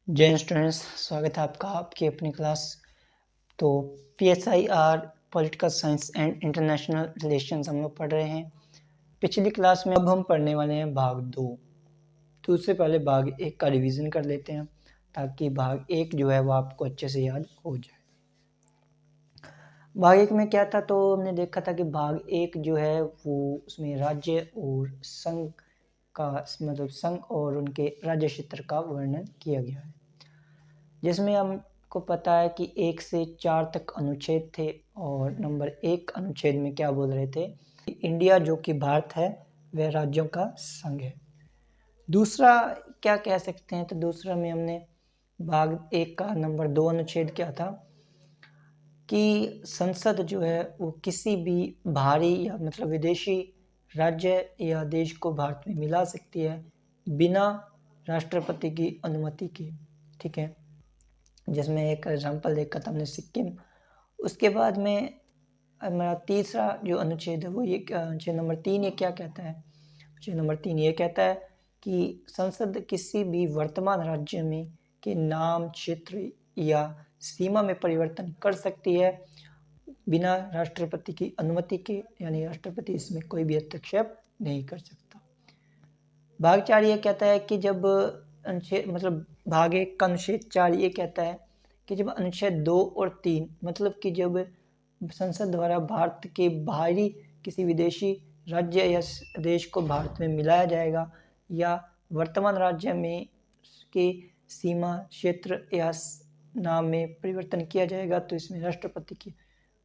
जय हिंद स्टूडेंट्स, स्वागत है आपका आपकी अपनी क्लास। तो PSIR political science and international relations हम लोग पढ़ रहे हैं। पिछली क्लास में अब हम पढ़ने वाले हैं भाग 2। तो उससे पहले भाग 1 का रिवीजन कर लेते हैं ताकि भाग 1 जो है वो आपको अच्छे से याद हो जाए। भाग 1 में क्या था, तो हमने देखा था कि भाग 1 जो है वो उसमें राज्य और संघ का मतलब संघ और उनके राज्य क्षेत्र का वर्णन किया गया है, जिसमें हमको पता है कि 1 से 4 तक अनुच्छेद थे और नंबर 1 अनुच्छेद में क्या बोल रहे थे, इंडिया जो कि भारत है वह राज्यों का संघ है। दूसरा क्या कह सकते हैं, तो दूसरा में हमने भाग 1 का नंबर 2 अनुच्छेद क्या था कि संसद जो है वो किसी भी बाहरी या मतलब विदेशी राज्य या देश को भारत में मिला सकती है बिना राष्ट्रपति की अनुमति के। ठीक है, जिसमें एक एग्जाम्पल देखा था हमने सिक्किम। उसके बाद में हमारा तीसरा जो अनुच्छेद है वो ये अनुच्छेद नंबर 3 ये क्या कहता है, अनुच्छेद नंबर 3 ये कहता है कि संसद किसी भी वर्तमान राज्य में के नाम, क्षेत्र या सीमा में परिवर्तन कर सकती है बिना राष्ट्रपति की अनुमति के, यानी राष्ट्रपति इसमें कोई भी हस्तक्षेप नहीं कर सकता। भाग 4 ये कहता है कि जब अनुच्छेद मतलब भाग 1 का अनुच्छेद 4 ये कहता है कि जब अनुच्छेद 2 और 3 मतलब कि जब संसद द्वारा भारत के बाहरी किसी विदेशी राज्य या देश को भारत में मिलाया जाएगा या वर्तमान राज्य में के सीमा, क्षेत्र या नाम में परिवर्तन किया जाएगा तो इसमें राष्ट्रपति की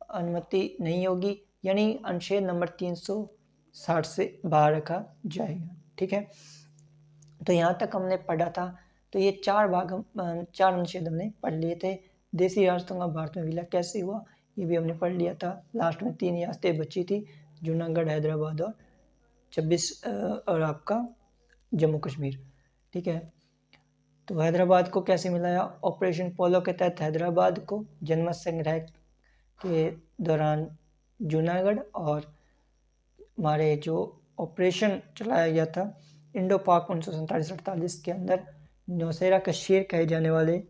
अनुमति नहीं होगी, यानी अनुच्छेद नंबर 360 से बाहर रखा जाएगा। ठीक है, तो यहाँ तक हमने पढ़ा था। तो ये 4 अनुच्छेद हमने पढ़ लिए थे। देसी राष्ट्रों का भारत में विलय कैसे हुआ ये भी हमने पढ़ लिया था। लास्ट में 3 रियासतें बची थी, जूनागढ़, हैदराबाद और 26 और आपका जम्मू कश्मीर। ठीक है, तो हैदराबाद को कैसे मिलाया, ऑपरेशन पोलो के तहत हैदराबाद को, जनमत संग्रह के दौरान जूनागढ़, और हमारे जो ऑपरेशन चलाया गया था इंडो पाक 1947-48 के अंदर नौशेरा का शेर कहे जाने वाले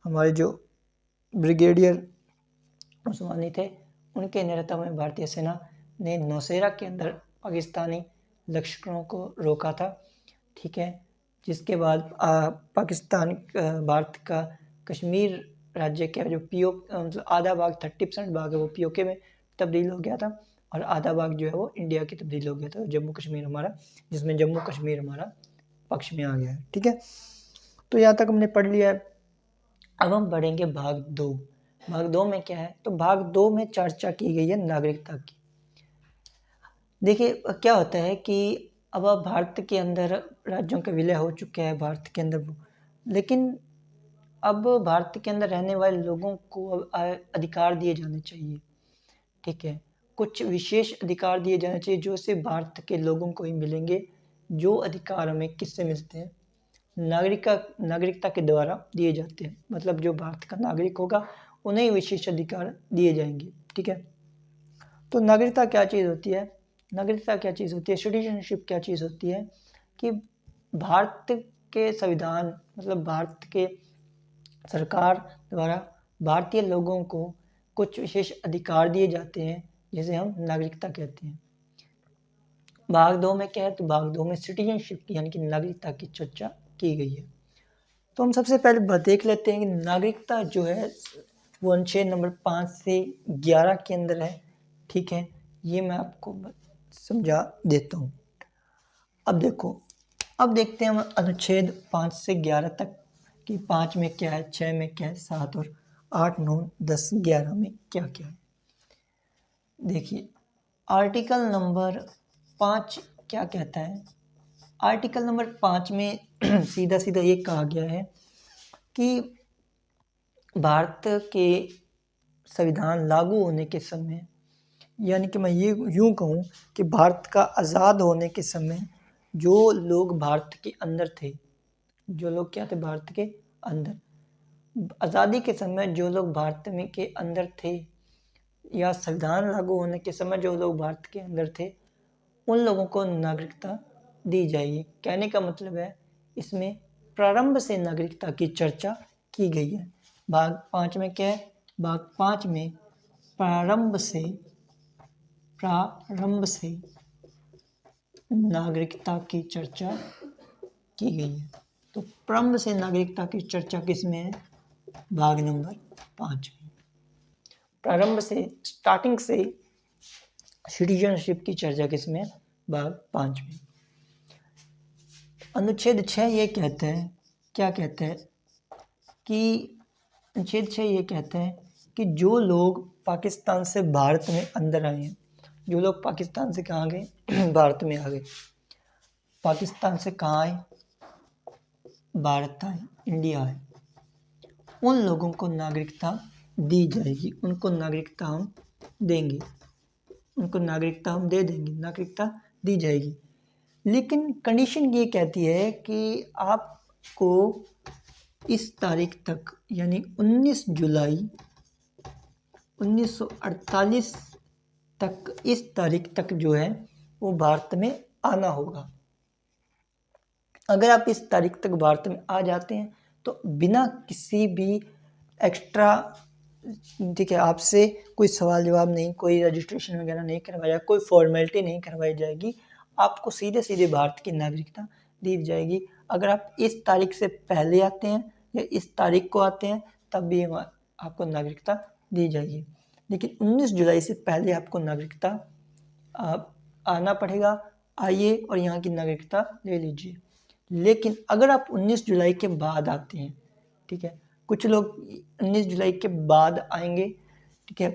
हमारे जो ब्रिगेडियर उस्मानी थे उनके नेतृत्व में भारतीय सेना ने नौशेरा के अंदर पाकिस्तानी लश्करों को रोका था। ठीक है, जिसके बाद पाकिस्तान भारत का कश्मीर राज्य का जो मतलब आधा भाग 30% भाग है वो POK में तब्दील हो गया था और आधा भाग जो है वो इंडिया की तब्दील हो गया था, जम्मू कश्मीर हमारा, जिसमें जम्मू कश्मीर हमारा पक्ष में आ गया है। ठीक है, तो यहाँ तक हमने पढ़ लिया है। अब हम बढ़ेंगे भाग 2। भाग 2 में क्या है, तो भाग 2 में चर्चा की गई है नागरिकता की। देखिए क्या होता है कि अब भारत के अंदर राज्यों का विलय हो चुका है भारत के अंदर, लेकिन अब भारत के अंदर रहने वाले लोगों को अधिकार दिए जाने चाहिए। ठीक है, कुछ विशेष अधिकार दिए जाने चाहिए जो सिर्फ भारत के लोगों को ही मिलेंगे। जो अधिकार हमें किससे मिलते हैं, नागरिकता के द्वारा दिए जाते हैं, मतलब जो भारत का नागरिक होगा उन्हें विशेष अधिकार दिए जाएंगे। ठीक है, तो नागरिकता क्या चीज़ होती है, नागरिकता क्या चीज़ होती है, सिटीजनशिप क्या चीज़ होती है कि भारत के संविधान मतलब भारत के सरकार द्वारा भारतीय लोगों को कुछ विशेष अधिकार दिए जाते हैं जिसे हम नागरिकता कहते हैं। भाग 2 में क्या है, तो भाग 2 में सिटीजनशिप की यानी कि नागरिकता की चर्चा की गई है। तो हम सबसे पहले देख लेते हैं कि नागरिकता जो है वो अनुच्छेद नंबर 5 से 11 के अंदर है। ठीक है, ये मैं आपको समझा देता हूँ। अब देखो, अब देखते हैं हम अनुच्छेद 5 से 11 तक कि 5 में क्या है, 6 में क्या है, 7 और 8, 9, 10, 11 में क्या क्या है। देखिए आर्टिकल नंबर 5 क्या कहता है, आर्टिकल नंबर 5 में सीधा सीधा ये कहा गया है कि भारत के संविधान लागू होने के समय, यानी कि मैं ये यूँ कहूँ कि भारत का आज़ाद होने के समय जो लोग भारत के अंदर थे, जो लोग क्या थे भारत के अंदर, आज़ादी के समय जो लोग भारत में के अंदर थे या संविधान लागू होने के समय जो लोग भारत के अंदर थे उन लोगों को नागरिकता दी जाएगी। कहने का मतलब है इसमें प्रारंभ से नागरिकता की चर्चा की गई है। भाग 5 में क्या है? भाग 5 में प्रारंभ से नागरिकता की चर्चा की गई है। तो प्रारंभ से नागरिकता की चर्चा किस में है? भाग नंबर 5 में। प्रारंभ से, स्टार्टिंग से सिटीजनशिप की चर्चा किस में? भाग 5 में। अनुच्छेद 6 ये कहते हैं, क्या कहते हैं कि अनुच्छेद 6 ये कहते हैं कि जो लोग पाकिस्तान से भारत में अंदर आए हैं, जो लोग पाकिस्तान से कहाँ गए? भारत में आ गए। पाकिस्तान से कहाँ आए? भारत आए, इंडिया आए। उन लोगों को नागरिकता दी जाएगी, उनको नागरिकता हम देंगे, उनको नागरिकता हम दे देंगे, नागरिकता दी जाएगी। लेकिन कंडीशन ये कहती है कि आपको इस तारीख तक, यानी 19 जुलाई 1948 तक, इस तारीख तक जो है वो भारत में आना होगा। अगर आप इस तारीख तक भारत में आ जाते हैं तो बिना किसी भी एक्स्ट्रा, ठीक है, आपसे कोई सवाल जवाब नहीं, कोई रजिस्ट्रेशन वगैरह नहीं करवाया, कोई फॉर्मेलिटी नहीं करवाई जाएगी, आपको सीधे सीधे भारत की नागरिकता दी जाएगी। अगर आप इस तारीख से पहले आते हैं या इस तारीख को आते हैं तब भी आपको नागरिकता दी जाएगी। लेकिन 19 जुलाई से पहले आपको नागरिकता आना पड़ेगा, आइए और यहाँ की नागरिकता ले लीजिए। लेकिन अगर आप 19 जुलाई के बाद आते हैं, ठीक है, कुछ लोग 19 जुलाई के बाद आएंगे, ठीक है,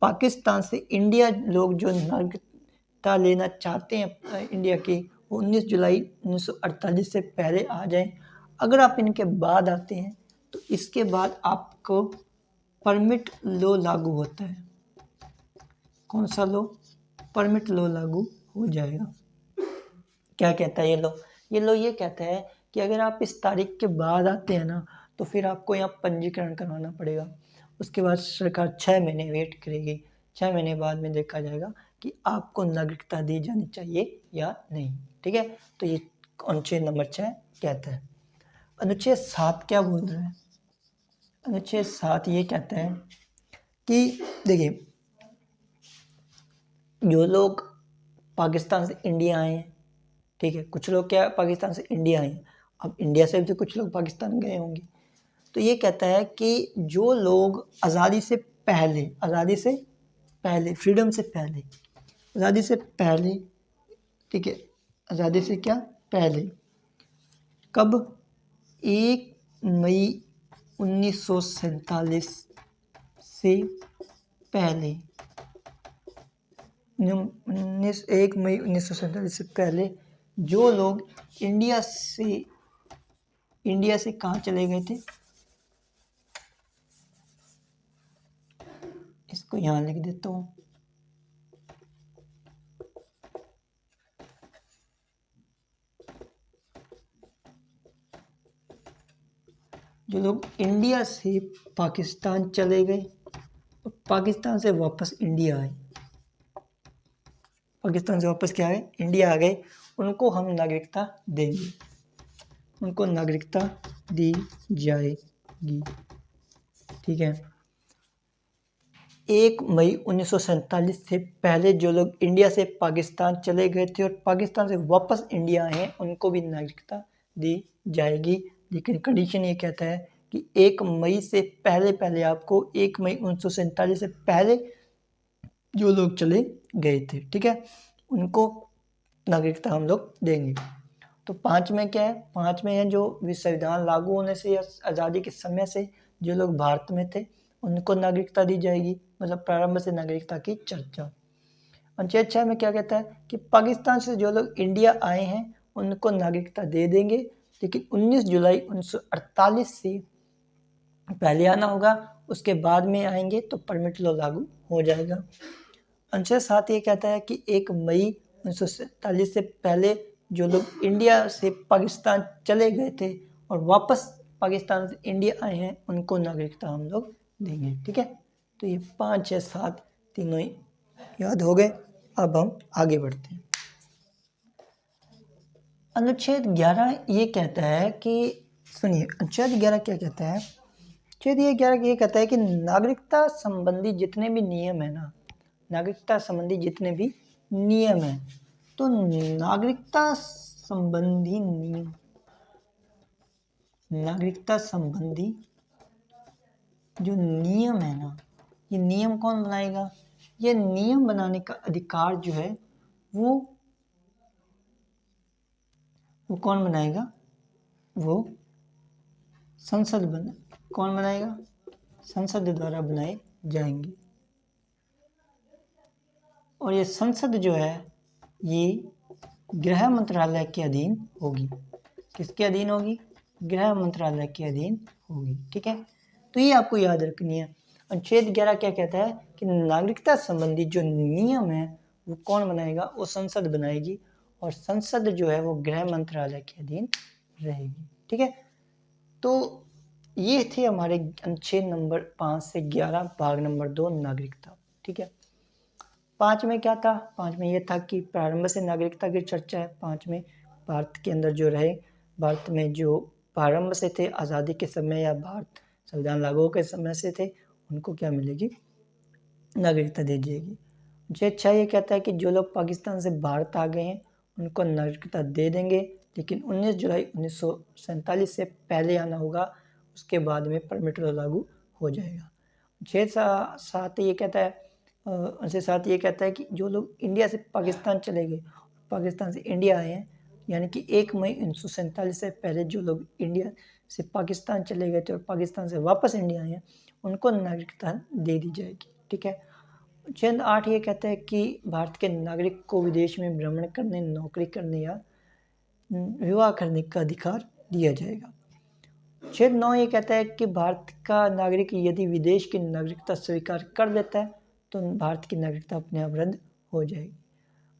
पाकिस्तान से इंडिया लोग जो नागरिकता लेना चाहते हैं इंडिया की, वो 19 जुलाई 1948 से पहले आ जाएं। अगर आप इनके बाद आते हैं तो इसके बाद आपको परमिट लॉ लागू होता है। कौन सा लॉ? परमिट लॉ लागू हो जाएगा। क्या कहता है ये लॉ? ये लॉ ये कहता है कि अगर आप इस तारीख के बाद आते हैं ना तो फिर आपको यहाँ पंजीकरण करवाना पड़ेगा। उसके बाद सरकार 6 महीने वेट करेगी, 6 महीने बाद में देखा जाएगा कि आपको नागरिकता दी जानी चाहिए या नहीं। ठीक है, तो ये अनुच्छेद नंबर 6 कहता है। अनुच्छेद 7 क्या बोल रहा है? अनुच्छेद 7 ये कहता है कि देखिए, जो लोग पाकिस्तान से इंडिया आए हैं, ठीक है, कुछ लोग क्या पाकिस्तान से इंडिया आए हैं, अब इंडिया से भी कुछ लोग पाकिस्तान गए होंगे, तो ये कहता है कि जो लोग आज़ादी से पहले फ्रीडम से पहले, आज़ादी से पहले, ठीक है, आज़ादी से क्या पहले, कब? 1 मई 1947 से पहले, 1 मई 1947 से पहले जो लोग इंडिया से कहाँ चले गए थे, इसको यहाँ लिख देता हूँ। जो लोग इंडिया से पाकिस्तान चले गए, पाकिस्तान से वापस इंडिया आए, पाकिस्तान से वापस क्या आए? इंडिया आ गए, उनको हम नागरिकता देंगे, उनको नागरिकता दी जाएगी। ठीक है, 1 मई 1947 से पहले जो लोग इंडिया से पाकिस्तान चले गए थे और पाकिस्तान से वापस इंडिया आए हैं, उनको भी नागरिकता दी जाएगी। लेकिन कंडीशन ये कहता है कि 1 मई से पहले आपको, 1 मई 1947 से पहले जो लोग चले गए थे, ठीक है, उनको नागरिकता हम लोग देंगे। तो 5 में क्या है? 5 में है जो संविधान लागू होने से या आज़ादी के समय से जो लोग भारत में थे उनको नागरिकता दी जाएगी, मतलब प्रारंभ से नागरिकता की चर्चा। अनुच्छेद 6 में क्या कहता है कि पाकिस्तान से जो लोग इंडिया आए हैं उनको नागरिकता दे देंगे, लेकिन 19 जुलाई 1948 से पहले आना होगा, उसके बाद में आएंगे तो परमिट लॉ लागू हो जाएगा। अनुच्छेद 7 ये कहता है कि 1 मई 1947 से पहले जो लोग इंडिया से पाकिस्तान चले गए थे और वापस पाकिस्तान से इंडिया आए हैं उनको नागरिकता हम लोग देंगे। ठीक है, तो ये 5, 6, 7 तीनों ही याद हो गए। अब हम आगे बढ़ते हैं। अनुच्छेद 11 ये कहता है कि सुनिए, अनुच्छेद 11 क्या कहता है? अनुच्छेद ये 11 ये कहता है कि नागरिकता संबंधी जितने भी नियम है ना, नागरिकता संबंधी जितने भी नियम है, तो नागरिकता संबंधी नियम, नागरिकता संबंधी जो नियम है ना, ये नियम कौन बनाएगा? ये नियम बनाने का अधिकार जो है वो कौन बनाएगा? वो संसद कौन बनाएगा? संसद द्वारा बनाए जाएंगे। और ये संसद जो है ये गृह मंत्रालय के अधीन होगी। किसके अधीन होगी? गृह मंत्रालय के अधीन होगी। ठीक है, तो ये आपको याद रखनी है। अनुच्छेद 11 क्या कहता है कि नागरिकता संबंधी जो नियम है वो कौन बनाएगा? वो संसद बनाएगी, और संसद जो है वो गृह मंत्रालय के अधीन रहेगी। ठीक है, तो ये थे हमारे अनुच्छेद नंबर 5 से 11 भाग नंबर 2 नागरिकता। ठीक है, 5 में क्या था? 5 में ये था कि प्रारंभ से नागरिकता की चर्चा है। 5 में भारत के अंदर जो रहे, भारत में जो प्रारंभ से थे, आज़ादी के समय या भारत संविधान लागू के समय से थे, उनको क्या मिलेगी? नागरिकता दे जाएगी। अनुच्छेद 6 ये कहता है कि जो लोग पाकिस्तान से भारत आ गए हैं उनको नागरिकता दे देंगे, लेकिन 19 जुलाई 1947 से पहले आना होगा, उसके बाद में परमिट लागू हो जाएगा। अनुच्छेद 7 ये कहता है अनुच्छेद 7 ये कहता है कि जो लोग इंडिया से पाकिस्तान चले गए, पाकिस्तान से इंडिया आए हैं, यानी कि 1 मई 1947 से पहले जो लोग इंडिया से पाकिस्तान चले गए थे और पाकिस्तान से वापस इंडिया आए हैं, उनको नागरिकता दे दी जाएगी। ठीक है, अनुच्छेद 8 ये कहता है कि भारत के नागरिक को विदेश में भ्रमण करने, नौकरी करने या विवाह करने का अधिकार दिया जाएगा। अनुच्छेद 9 ये कहता है कि भारत का नागरिक यदि विदेश की नागरिकता स्वीकार कर लेता है तो भारत की नागरिकता अपने आप रद्द हो जाएगी।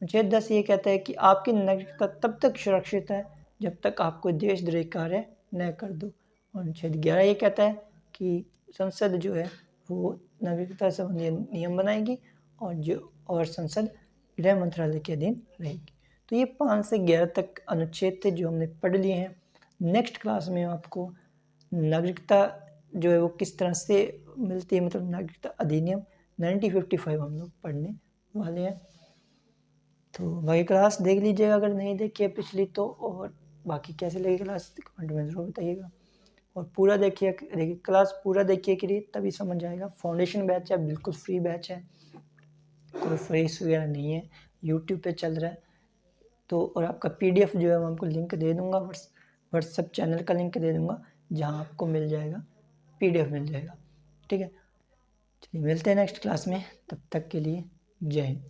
अनुच्छेद 10 ये कहता है कि आपकी नागरिकता तब तक सुरक्षित है जब तक आप कोई देशद्रोही कार्य न कर दो। और अनुच्छेद 11 ये कहता है कि संसद जो है वो नागरिकता संबंधी नियम बनाएगी, और संसद गृह मंत्रालय के अधीन रहेगी। तो ये 5 से 11 तक अनुच्छेद थे जो हमने पढ़ लिए हैं। नेक्स्ट क्लास में आपको नागरिकता जो है वो किस तरह से मिलती है, मतलब नागरिकता अधिनियम 1955 हम लोग पढ़ने वाले हैं। तो वही क्लास देख लीजिएगा अगर नहीं देखी है पिछली तो, और बाकी कैसे लगी क्लास कमेंट में ज़रूर बताइएगा। और पूरा देखिए क्लास पूरा देखिए कि तभी समझ आएगा। फाउंडेशन बैच है, बिल्कुल फ्री बैच है, कोई फीस वगैरह नहीं है, यूट्यूब पे चल रहा है। तो और आपका PDF जो है मैं आपको लिंक दे दूँगा, व्हाट्सएप चैनल का लिंक दे दूँगा, जहाँ आपको मिल जाएगा, PDF मिल जाएगा। ठीक है, चलिए मिलते हैं नेक्स्ट क्लास में, तब तक के लिए जय हिंद।